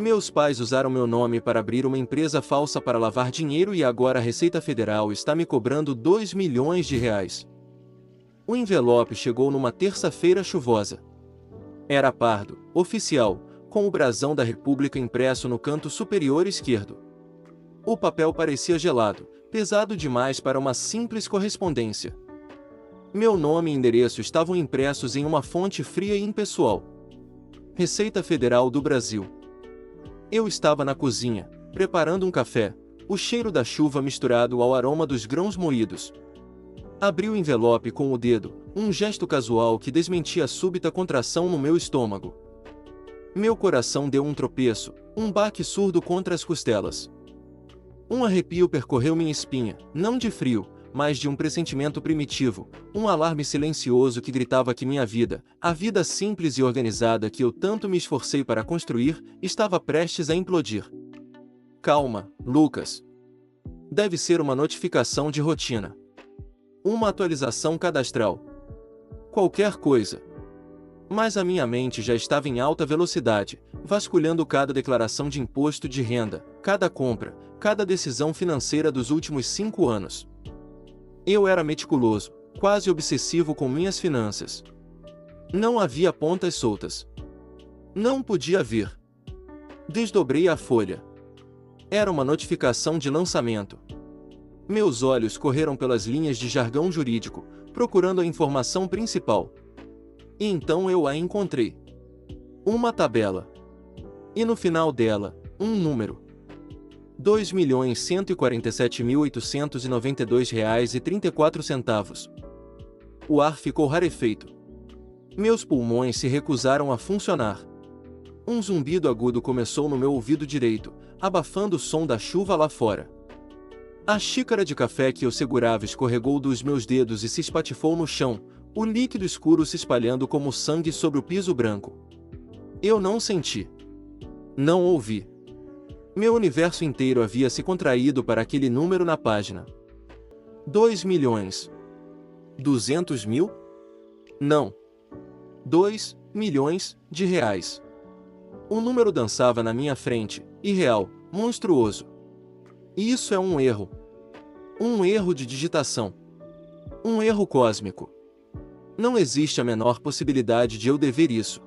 Meus pais usaram meu nome para abrir uma empresa falsa para lavar dinheiro e agora a Receita Federal está me cobrando 2 milhões de reais. O envelope chegou numa terça-feira chuvosa. Era pardo, oficial, com o brasão da República impresso no canto superior esquerdo. O papel parecia gelado, pesado demais para uma simples correspondência. Meu nome e endereço estavam impressos em uma fonte fria e impessoal. Receita Federal do Brasil. Eu estava na cozinha, preparando um café, o cheiro da chuva misturado ao aroma dos grãos moídos. Abri o envelope com o dedo, um gesto casual que desmentia a súbita contração no meu estômago. Meu coração deu um tropeço, um baque surdo contra as costelas. Um arrepio percorreu minha espinha, não de frio, mas de um pressentimento primitivo, um alarme silencioso que gritava que minha vida, a vida simples e organizada que eu tanto me esforcei para construir, estava prestes a implodir. Calma, Lucas. Deve ser uma notificação de rotina. Uma atualização cadastral. Qualquer coisa. Mas a minha mente já estava em alta velocidade, vasculhando cada declaração de imposto de renda, cada compra, cada decisão financeira dos últimos 5 anos. Eu era meticuloso, quase obsessivo com minhas finanças. Não havia pontas soltas. Não podia vir. Desdobrei a folha. Era uma notificação de lançamento. Meus olhos correram pelas linhas de jargão jurídico, procurando a informação principal. E então eu a encontrei. Uma tabela. E no final dela, um número. R$ 2.147.892,34. O ar ficou rarefeito. Meus pulmões se recusaram a funcionar. Um zumbido agudo começou no meu ouvido direito, abafando o som da chuva lá fora. A xícara de café que eu segurava escorregou dos meus dedos e se espatifou no chão, o líquido escuro se espalhando como sangue sobre o piso branco. Eu não senti. Não ouvi. Meu universo inteiro havia se contraído para aquele número na página. 2 milhões. 200 mil? Não. 2 milhões de reais. O número dançava na minha frente, irreal, monstruoso. Isso é um erro. Um erro de digitação. Um erro cósmico. Não existe a menor possibilidade de eu dever isso.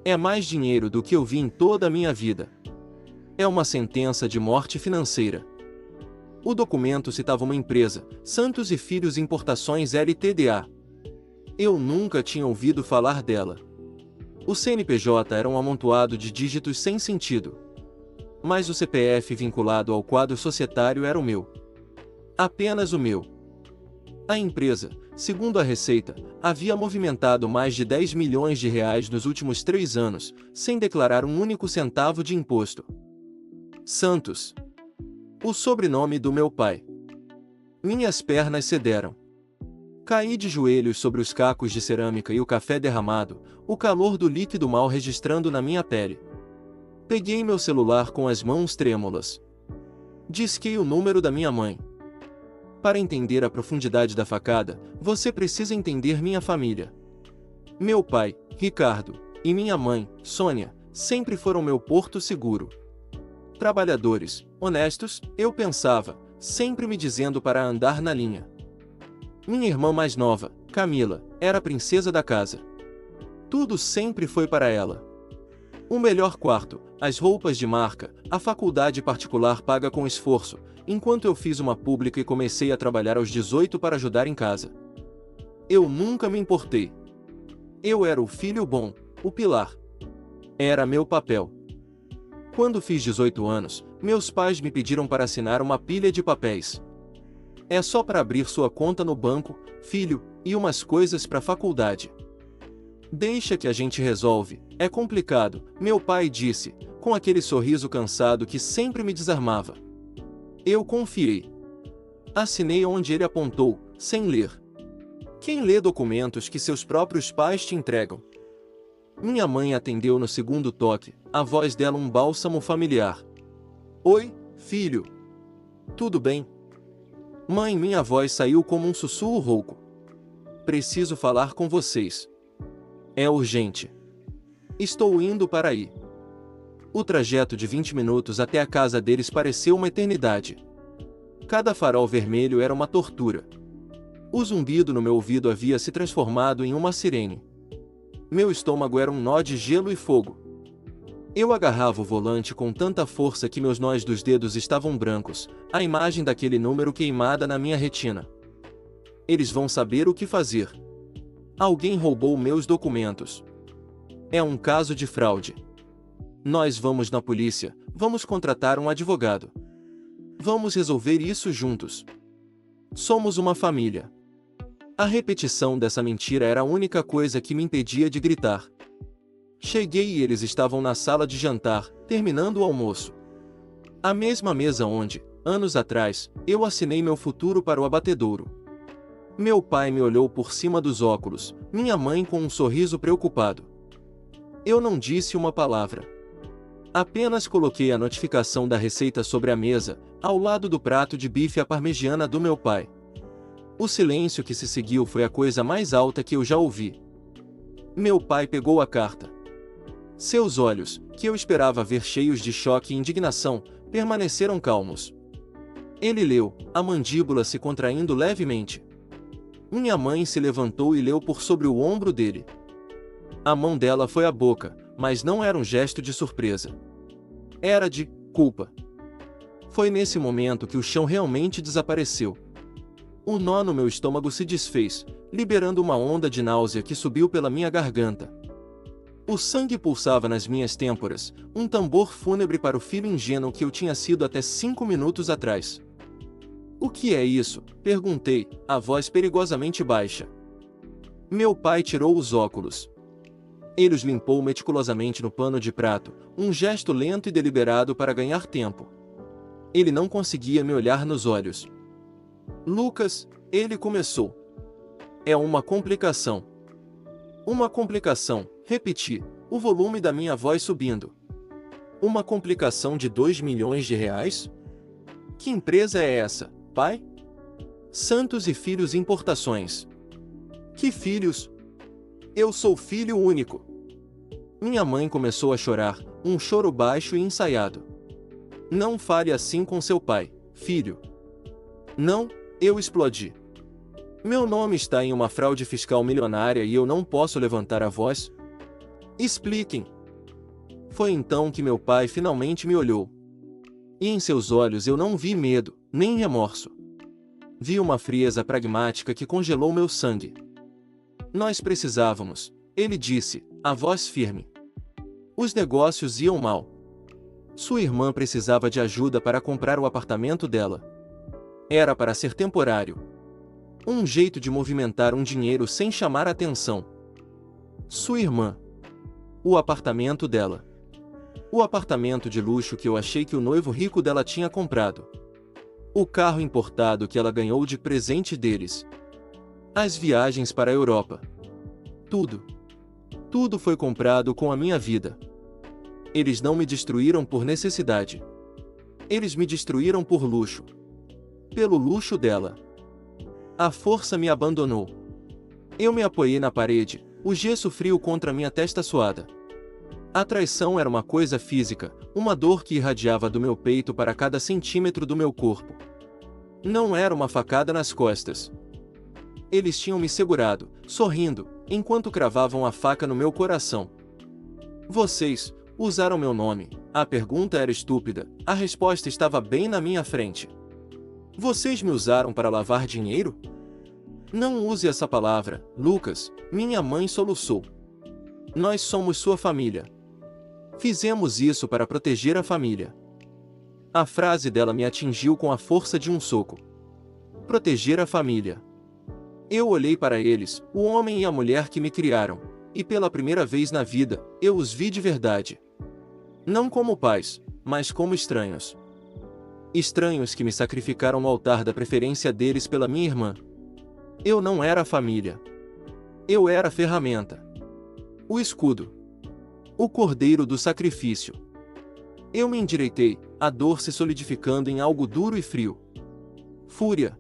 É mais dinheiro do que eu vi em toda a minha vida. É uma sentença de morte financeira. O documento citava uma empresa, Santos e Filhos Importações Ltda. Eu nunca tinha ouvido falar dela. O CNPJ era um amontoado de dígitos sem sentido. Mas o CPF vinculado ao quadro societário era o meu. Apenas o meu. A empresa, segundo a Receita, havia movimentado mais de 10 milhões de reais nos últimos 3 anos, sem declarar um único centavo de imposto. Santos. O sobrenome do meu pai. Minhas pernas cederam. Caí de joelhos sobre os cacos de cerâmica e o café derramado, o calor do líquido mal registrando na minha pele. Peguei meu celular com as mãos trêmulas. Disquei o número da minha mãe. Para entender a profundidade da facada, você precisa entender minha família. Meu pai, Ricardo, e minha mãe, Sônia, sempre foram meu porto seguro. Trabalhadores, honestos, eu pensava, sempre me dizendo para andar na linha. Minha irmã mais nova, Camila, era a princesa da casa. Tudo sempre foi para ela. O melhor quarto, as roupas de marca, a faculdade particular paga com esforço, enquanto eu fiz uma pública e comecei a trabalhar aos 18 para ajudar em casa. Eu nunca me importei. Eu era o filho bom, o pilar. Era meu papel. Quando fiz 18 anos, meus pais me pediram para assinar uma pilha de papéis. É só para abrir sua conta no banco, filho, e umas coisas para a faculdade. Deixa que a gente resolve, é complicado, meu pai disse, com aquele sorriso cansado que sempre me desarmava. Eu confiei. Assinei onde ele apontou, sem ler. Quem lê documentos que seus próprios pais te entregam? Minha mãe atendeu no segundo toque, a voz dela um bálsamo familiar. Oi, filho. Tudo bem? Mãe, minha voz saiu como um sussurro rouco. Preciso falar com vocês. É urgente. Estou indo para aí. O trajeto de 20 minutos até a casa deles pareceu uma eternidade. Cada farol vermelho era uma tortura. O zumbido no meu ouvido havia se transformado em uma sirene. Meu estômago era um nó de gelo e fogo. Eu agarrava o volante com tanta força que meus nós dos dedos estavam brancos, a imagem daquele número queimada na minha retina. Eles vão saber o que fazer. Alguém roubou meus documentos. É um caso de fraude. Nós vamos na polícia, vamos contratar um advogado. Vamos resolver isso juntos. Somos uma família. A repetição dessa mentira era a única coisa que me impedia de gritar. Cheguei e eles estavam na sala de jantar, terminando o almoço. A mesma mesa onde, anos atrás, eu assinei meu futuro para o abatedouro. Meu pai me olhou por cima dos óculos, minha mãe com um sorriso preocupado. Eu não disse uma palavra. Apenas coloquei a notificação da receita sobre a mesa, ao lado do prato de bife à parmegiana do meu pai. O silêncio que se seguiu foi a coisa mais alta que eu já ouvi. Meu pai pegou a carta. Seus olhos, que eu esperava ver cheios de choque e indignação, permaneceram calmos. Ele leu, a mandíbula se contraindo levemente. Minha mãe se levantou e leu por sobre o ombro dele. A mão dela foi à boca, mas não era um gesto de surpresa. Era de culpa. Foi nesse momento que o chão realmente desapareceu. O nó no meu estômago se desfez, liberando uma onda de náusea que subiu pela minha garganta. O sangue pulsava nas minhas têmporas, um tambor fúnebre para o filho ingênuo que eu tinha sido até 5 minutos atrás. O que é isso? Perguntei, a voz perigosamente baixa. Meu pai tirou os óculos. Ele os limpou meticulosamente no pano de prato, um gesto lento e deliberado para ganhar tempo. Ele não conseguia me olhar nos olhos. Lucas, ele começou. É uma complicação. Uma complicação, repeti, o volume da minha voz subindo. Uma complicação de 2 milhões de reais? Que empresa é essa, pai? Santos e Filhos Importações. Que filhos? Eu sou filho único. Minha mãe começou a chorar, um choro baixo e ensaiado. Não fale assim com seu pai, filho. Não, eu explodi. Meu nome está em uma fraude fiscal milionária e eu não posso levantar a voz? Expliquem. Foi então que meu pai finalmente me olhou. E em seus olhos eu não vi medo, nem remorso. Vi uma frieza pragmática que congelou meu sangue. Nós precisávamos, ele disse, a voz firme. Os negócios iam mal. Sua irmã precisava de ajuda para comprar o apartamento dela. Era para ser temporário. Um jeito de movimentar um dinheiro sem chamar atenção. Sua irmã. O apartamento dela. O apartamento de luxo que eu achei que o noivo rico dela tinha comprado. O carro importado que ela ganhou de presente deles. As viagens para a Europa. Tudo. Tudo foi comprado com a minha vida. Eles não me destruíram por necessidade. Eles me destruíram por luxo. Pelo luxo dela. A força me abandonou. Eu me apoiei na parede, o gesso frio contra minha testa suada. A traição era uma coisa física, uma dor que irradiava do meu peito para cada centímetro do meu corpo. Não era uma facada nas costas. Eles tinham me segurado, sorrindo, enquanto cravavam a faca no meu coração. Vocês usaram meu nome. A pergunta era estúpida, a resposta estava bem na minha frente. Vocês me usaram para lavar dinheiro? Não use essa palavra, Lucas, minha mãe soluçou. Nós somos sua família. Fizemos isso para proteger a família. A frase dela me atingiu com a força de um soco. Proteger a família. Eu olhei para eles, o homem e a mulher que me criaram, e pela primeira vez na vida, eu os vi de verdade. Não como pais, mas como estranhos. Estranhos que me sacrificaram no altar da preferência deles pela minha irmã. Eu não era a família. Eu era a ferramenta. O escudo. O cordeiro do sacrifício. Eu me endireitei, a dor se solidificando em algo duro e frio. Fúria.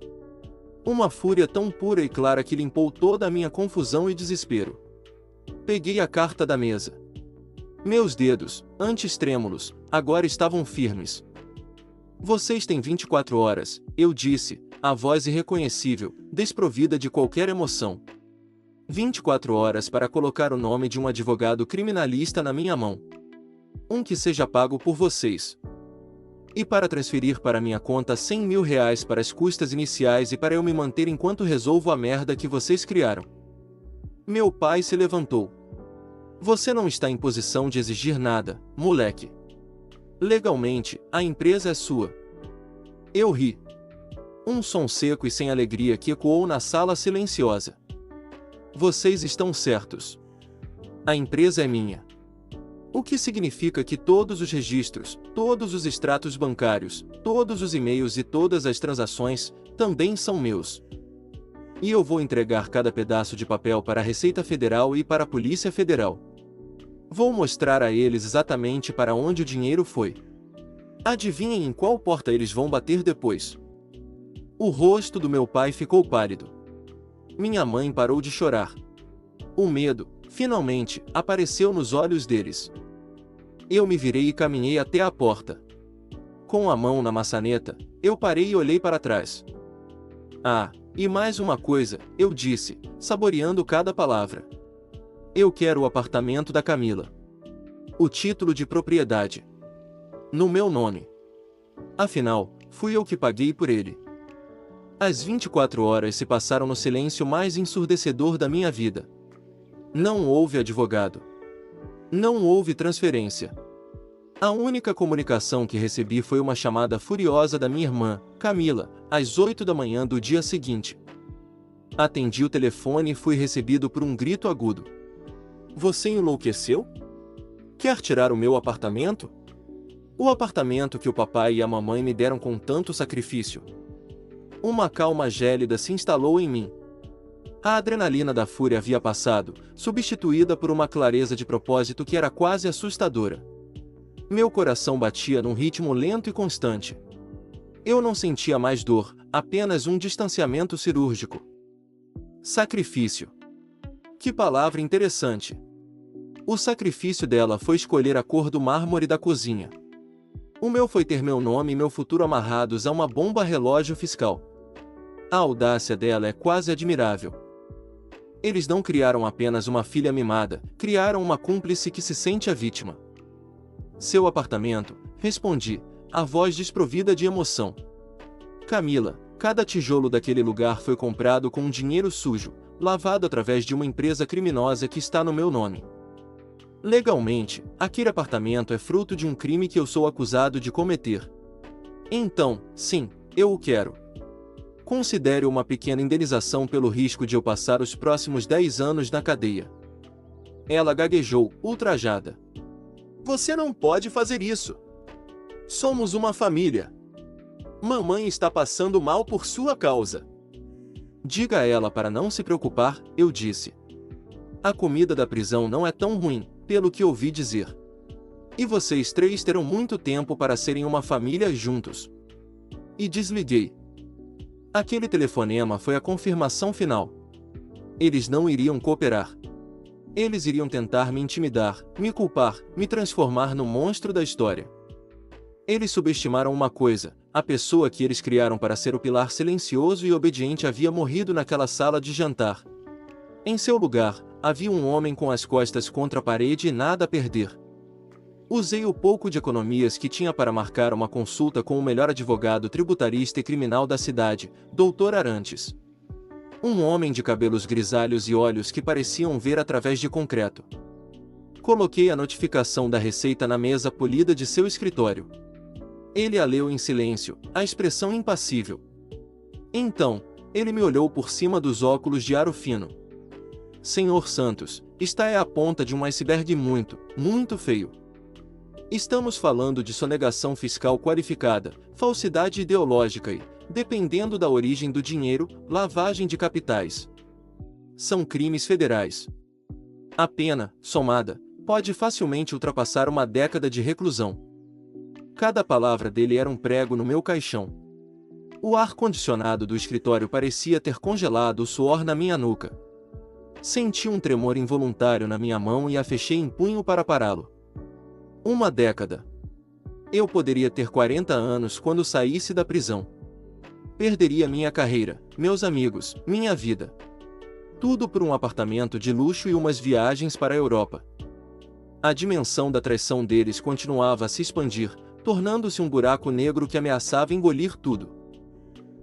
Uma fúria tão pura e clara que limpou toda a minha confusão e desespero. Peguei a carta da mesa. Meus dedos, antes trêmulos, agora estavam firmes. Vocês têm 24 horas, eu disse, a voz irreconhecível, desprovida de qualquer emoção. 24 horas para colocar o nome de um advogado criminalista na minha mão. Um que seja pago por vocês. E para transferir para minha conta R$100.000 para as custas iniciais e para eu me manter enquanto resolvo a merda que vocês criaram. Meu pai se levantou. Você não está em posição de exigir nada, moleque. Legalmente, a empresa é sua. Eu ri. Um som seco e sem alegria que ecoou na sala silenciosa. Vocês estão certos. A empresa é minha. O que significa que todos os registros, todos os extratos bancários, todos os e-mails e todas as transações, também são meus. E eu vou entregar cada pedaço de papel para a Receita Federal e para a Polícia Federal. Vou mostrar a eles exatamente para onde o dinheiro foi. Adivinhem em qual porta eles vão bater depois. O rosto do meu pai ficou pálido. Minha mãe parou de chorar. O medo, finalmente, apareceu nos olhos deles. Eu me virei e caminhei até a porta. Com a mão na maçaneta, eu parei e olhei para trás. Ah, e mais uma coisa, eu disse, saboreando cada palavra. Eu quero o apartamento da Camila. O título de propriedade. No meu nome. Afinal, fui eu que paguei por ele. As 24 horas se passaram no silêncio mais ensurdecedor da minha vida. Não houve advogado. Não houve transferência. A única comunicação que recebi foi uma chamada furiosa da minha irmã, Camila, às 8 da manhã do dia seguinte. Atendi o telefone e fui recebido por um grito agudo. Você enlouqueceu? Quer tirar o meu apartamento? O apartamento que o papai e a mamãe me deram com tanto sacrifício. Uma calma gélida se instalou em mim. A adrenalina da fúria havia passado, substituída por uma clareza de propósito que era quase assustadora. Meu coração batia num ritmo lento e constante. Eu não sentia mais dor, apenas um distanciamento cirúrgico. Sacrifício. Que palavra interessante. O sacrifício dela foi escolher a cor do mármore da cozinha. O meu foi ter meu nome e meu futuro amarrados a uma bomba relógio fiscal. A audácia dela é quase admirável. Eles não criaram apenas uma filha mimada, criaram uma cúmplice que se sente a vítima. Seu apartamento, respondi, a voz desprovida de emoção. Camila, cada tijolo daquele lugar foi comprado com um dinheiro sujo, lavado através de uma empresa criminosa que está no meu nome. Legalmente, aquele apartamento é fruto de um crime que eu sou acusado de cometer. Então, sim, eu o quero. Considere uma pequena indenização pelo risco de eu passar os próximos 10 anos na cadeia. Ela gaguejou, ultrajada. Você não pode fazer isso. Somos uma família. Mamãe está passando mal por sua causa. Diga a ela para não se preocupar, eu disse. A comida da prisão não é tão ruim, pelo que ouvi dizer. E vocês três terão muito tempo para serem uma família juntos. E desliguei. Aquele telefonema foi a confirmação final. Eles não iriam cooperar. Eles iriam tentar me intimidar, me culpar, me transformar no monstro da história. Eles subestimaram uma coisa: a pessoa que eles criaram para ser o pilar silencioso e obediente havia morrido naquela sala de jantar. Em seu lugar, havia um homem com as costas contra a parede e nada a perder. Usei o pouco de economias que tinha para marcar uma consulta com o melhor advogado tributarista e criminal da cidade, Dr. Arantes. Um homem de cabelos grisalhos e olhos que pareciam ver através de concreto. Coloquei a notificação da Receita na mesa polida de seu escritório. Ele a leu em silêncio, a expressão impassível. Então, ele me olhou por cima dos óculos de aro fino. Senhor Santos, esta é a ponta de um iceberg muito, muito feio. Estamos falando de sonegação fiscal qualificada, falsidade ideológica e, dependendo da origem do dinheiro, lavagem de capitais. São crimes federais. A pena, somada, pode facilmente ultrapassar uma década de reclusão. Cada palavra dele era um prego no meu caixão. O ar-condicionado do escritório parecia ter congelado o suor na minha nuca. Senti um tremor involuntário na minha mão e a fechei em punho para pará-lo. Uma década. Eu poderia ter 40 anos quando saísse da prisão. Perderia minha carreira, meus amigos, minha vida. Tudo por um apartamento de luxo e umas viagens para a Europa. A dimensão da traição deles continuava a se expandir, tornando-se um buraco negro que ameaçava engolir tudo.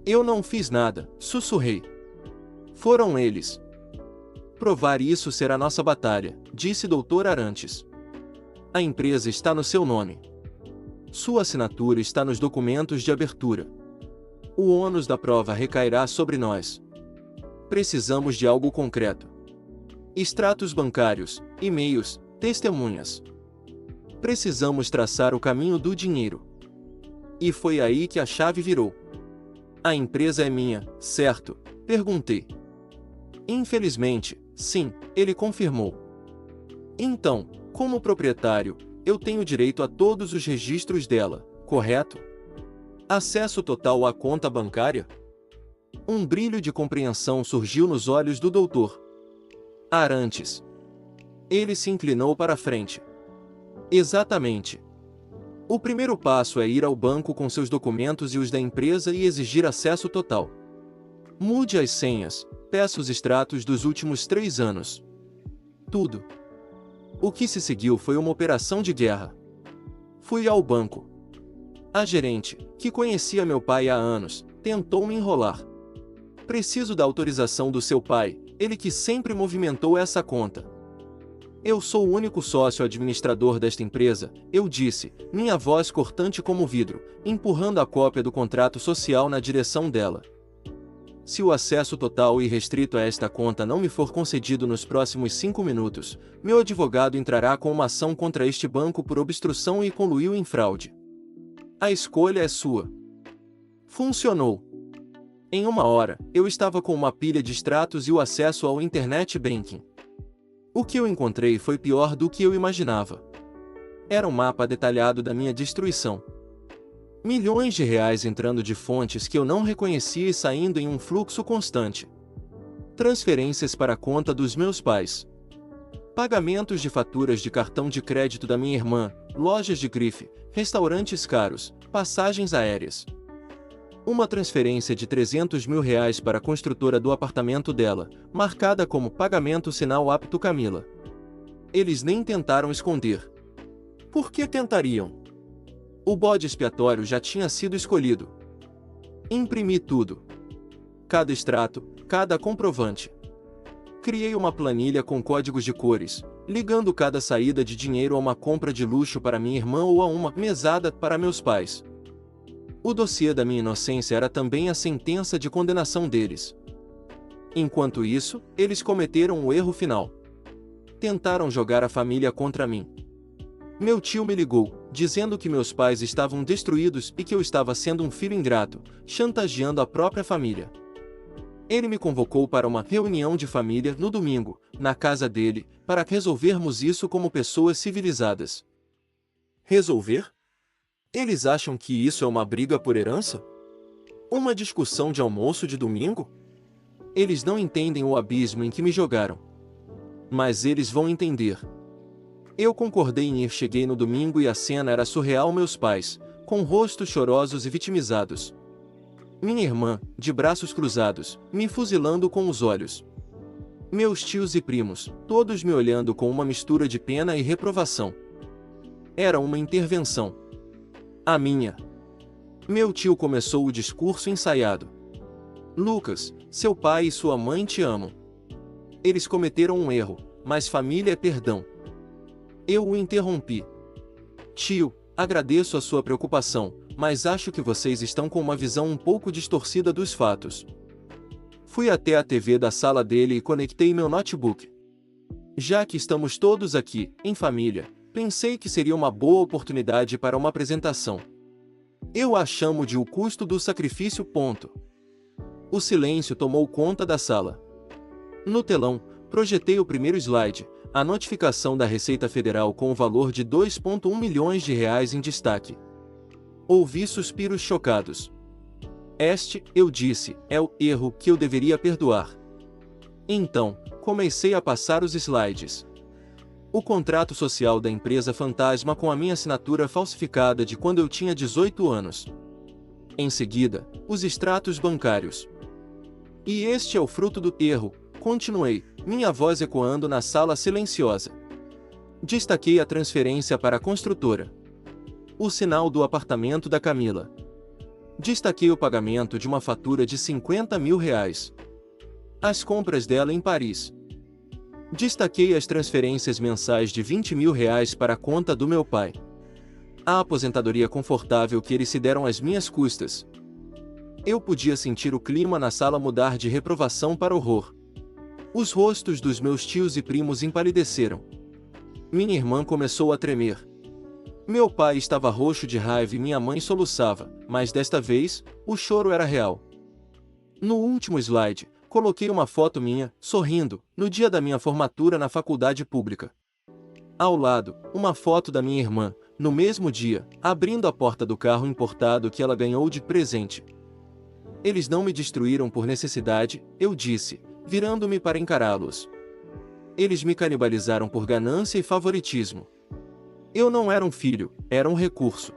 Eu não fiz nada, sussurrei. Foram eles. Provar isso será nossa batalha, disse Dr. Arantes. A empresa está no seu nome. Sua assinatura está nos documentos de abertura. O ônus da prova recairá sobre nós. Precisamos de algo concreto. Extratos bancários, e-mails, testemunhas. Precisamos traçar o caminho do dinheiro. E foi aí que a chave virou. A empresa é minha, certo? Perguntei. Infelizmente, sim, ele confirmou. Então, como proprietário, eu tenho direito a todos os registros dela, correto? Acesso total à conta bancária? Um brilho de compreensão surgiu nos olhos do doutor Arantes. Ele se inclinou para a frente. Exatamente. O primeiro passo é ir ao banco com seus documentos e os da empresa e exigir acesso total. Mude as senhas, peça os extratos dos últimos 3 anos. Tudo. O que se seguiu foi uma operação de guerra. Fui ao banco. A gerente, que conhecia meu pai há anos, tentou me enrolar. Preciso da autorização do seu pai, ele que sempre movimentou essa conta. Eu sou o único sócio administrador desta empresa, eu disse, minha voz cortante como vidro, empurrando a cópia do contrato social na direção dela. Se o acesso total e restrito a esta conta não me for concedido nos próximos 5 minutos, meu advogado entrará com uma ação contra este banco por obstrução e conluio em fraude. A escolha é sua. Funcionou. Em 1 hora, eu estava com uma pilha de extratos e o acesso ao Internet Banking. O que eu encontrei foi pior do que eu imaginava. Era um mapa detalhado da minha destruição. Milhões de reais entrando de fontes que eu não reconhecia e saindo em um fluxo constante. Transferências para a conta dos meus pais. Pagamentos de faturas de cartão de crédito da minha irmã, lojas de grife, restaurantes caros, passagens aéreas. Uma transferência de 300 mil reais para a construtora do apartamento dela, marcada como pagamento sinal apto Camila. Eles nem tentaram esconder. Por que tentariam? O bode expiatório já tinha sido escolhido. Imprimi tudo. Cada extrato, cada comprovante. Criei uma planilha com códigos de cores, ligando cada saída de dinheiro a uma compra de luxo para minha irmã ou a uma mesada para meus pais. O dossiê da minha inocência era também a sentença de condenação deles. Enquanto isso, eles cometeram o erro final. Tentaram jogar a família contra mim. Meu tio me ligou, dizendo que meus pais estavam destruídos e que eu estava sendo um filho ingrato, chantageando a própria família. Ele me convocou para uma reunião de família no domingo, na casa dele, para resolvermos isso como pessoas civilizadas. Resolver? Eles acham que isso é uma briga por herança? Uma discussão de almoço de domingo? Eles não entendem o abismo em que me jogaram. Mas eles vão entender. Eu concordei em ir. Cheguei no domingo e a cena era surreal. Meus pais, com rostos chorosos e vitimizados. Minha irmã, de braços cruzados, me fuzilando com os olhos. Meus tios e primos, todos me olhando com uma mistura de pena e reprovação. Era uma intervenção. A minha. Meu tio começou o discurso ensaiado. Lucas, seu pai e sua mãe te amam. Eles cometeram um erro, mas família é perdão. Eu o interrompi. Tio, agradeço a sua preocupação, mas acho que vocês estão com uma visão um pouco distorcida dos fatos. Fui até a TV da sala dele e conectei meu notebook. Já que estamos todos aqui, em família, pensei que seria uma boa oportunidade para uma apresentação. Eu a chamo de o custo do sacrifício. O silêncio tomou conta da sala. No telão, projetei o primeiro slide, a notificação da Receita Federal com o valor de 2,1 milhões de reais em destaque. Ouvi suspiros chocados. Este, eu disse, é o erro que eu deveria perdoar. Então, comecei a passar os slides. O contrato social da empresa fantasma com a minha assinatura falsificada de quando eu tinha 18 anos. Em seguida, os extratos bancários. E este é o fruto do erro, continuei, minha voz ecoando na sala silenciosa. Destaquei a transferência para a construtora. O sinal do apartamento da Camila. Destaquei o pagamento de uma fatura de R$50 mil. As compras dela em Paris. Destaquei as transferências mensais de R$20 mil para a conta do meu pai. A aposentadoria confortável que eles se deram às minhas custas. Eu podia sentir o clima na sala mudar de reprovação para horror. Os rostos dos meus tios e primos empalideceram. Minha irmã começou a tremer. Meu pai estava roxo de raiva e minha mãe soluçava, mas desta vez, o choro era real. No último slide, coloquei uma foto minha, sorrindo, no dia da minha formatura na faculdade pública. Ao lado, uma foto da minha irmã, no mesmo dia, abrindo a porta do carro importado que ela ganhou de presente. Eles não me destruíram por necessidade, eu disse, virando-me para encará-los. Eles me canibalizaram por ganância e favoritismo. Eu não era um filho, era um recurso.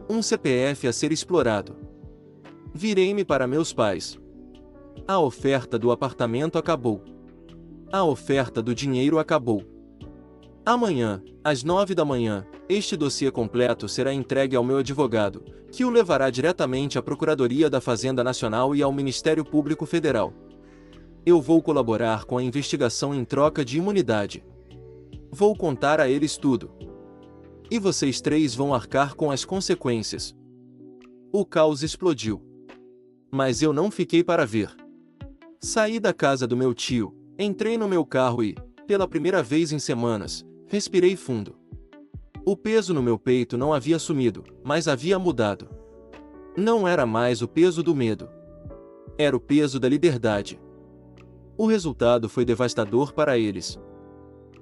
Um CPF a ser explorado. Virei-me para meus pais. A oferta do apartamento acabou. A oferta do dinheiro acabou. Amanhã, às 9 da manhã, este dossiê completo será entregue ao meu advogado, que o levará diretamente à Procuradoria da Fazenda Nacional e ao Ministério Público Federal. Eu vou colaborar com a investigação em troca de imunidade. Vou contar a eles tudo. E vocês três vão arcar com as consequências. O caos explodiu. Mas eu não fiquei para ver. Saí da casa do meu tio, entrei no meu carro e, pela primeira vez em semanas, respirei fundo. O peso no meu peito não havia sumido, mas havia mudado. Não era mais o peso do medo. Era o peso da liberdade. O resultado foi devastador para eles.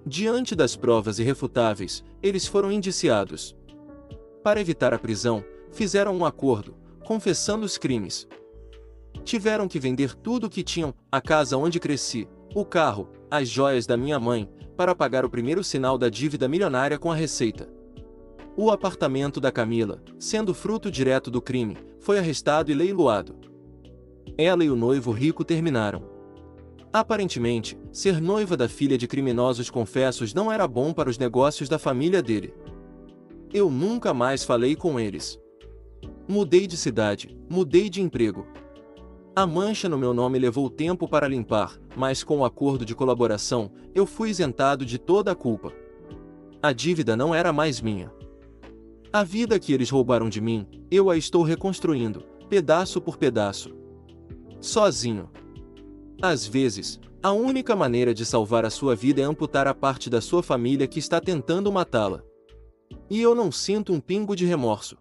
Diante das provas irrefutáveis, eles foram indiciados. Para evitar a prisão, fizeram um acordo, confessando os crimes. Tiveram que vender tudo o que tinham, a casa onde cresci, o carro, as joias da minha mãe, para pagar o primeiro sinal da dívida milionária com a Receita. O apartamento da Camila, sendo fruto direto do crime, foi arrestado e leiloado. Ela e o noivo rico terminaram. Aparentemente, ser noiva da filha de criminosos confessos não era bom para os negócios da família dele. Eu nunca mais falei com eles. Mudei de cidade, mudei de emprego. A mancha no meu nome levou tempo para limpar, mas com o acordo de colaboração, eu fui isentado de toda a culpa. A dívida não era mais minha. A vida que eles roubaram de mim, eu a estou reconstruindo, pedaço por pedaço. Sozinho. Às vezes, a única maneira de salvar a sua vida é amputar a parte da sua família que está tentando matá-la. E eu não sinto um pingo de remorso.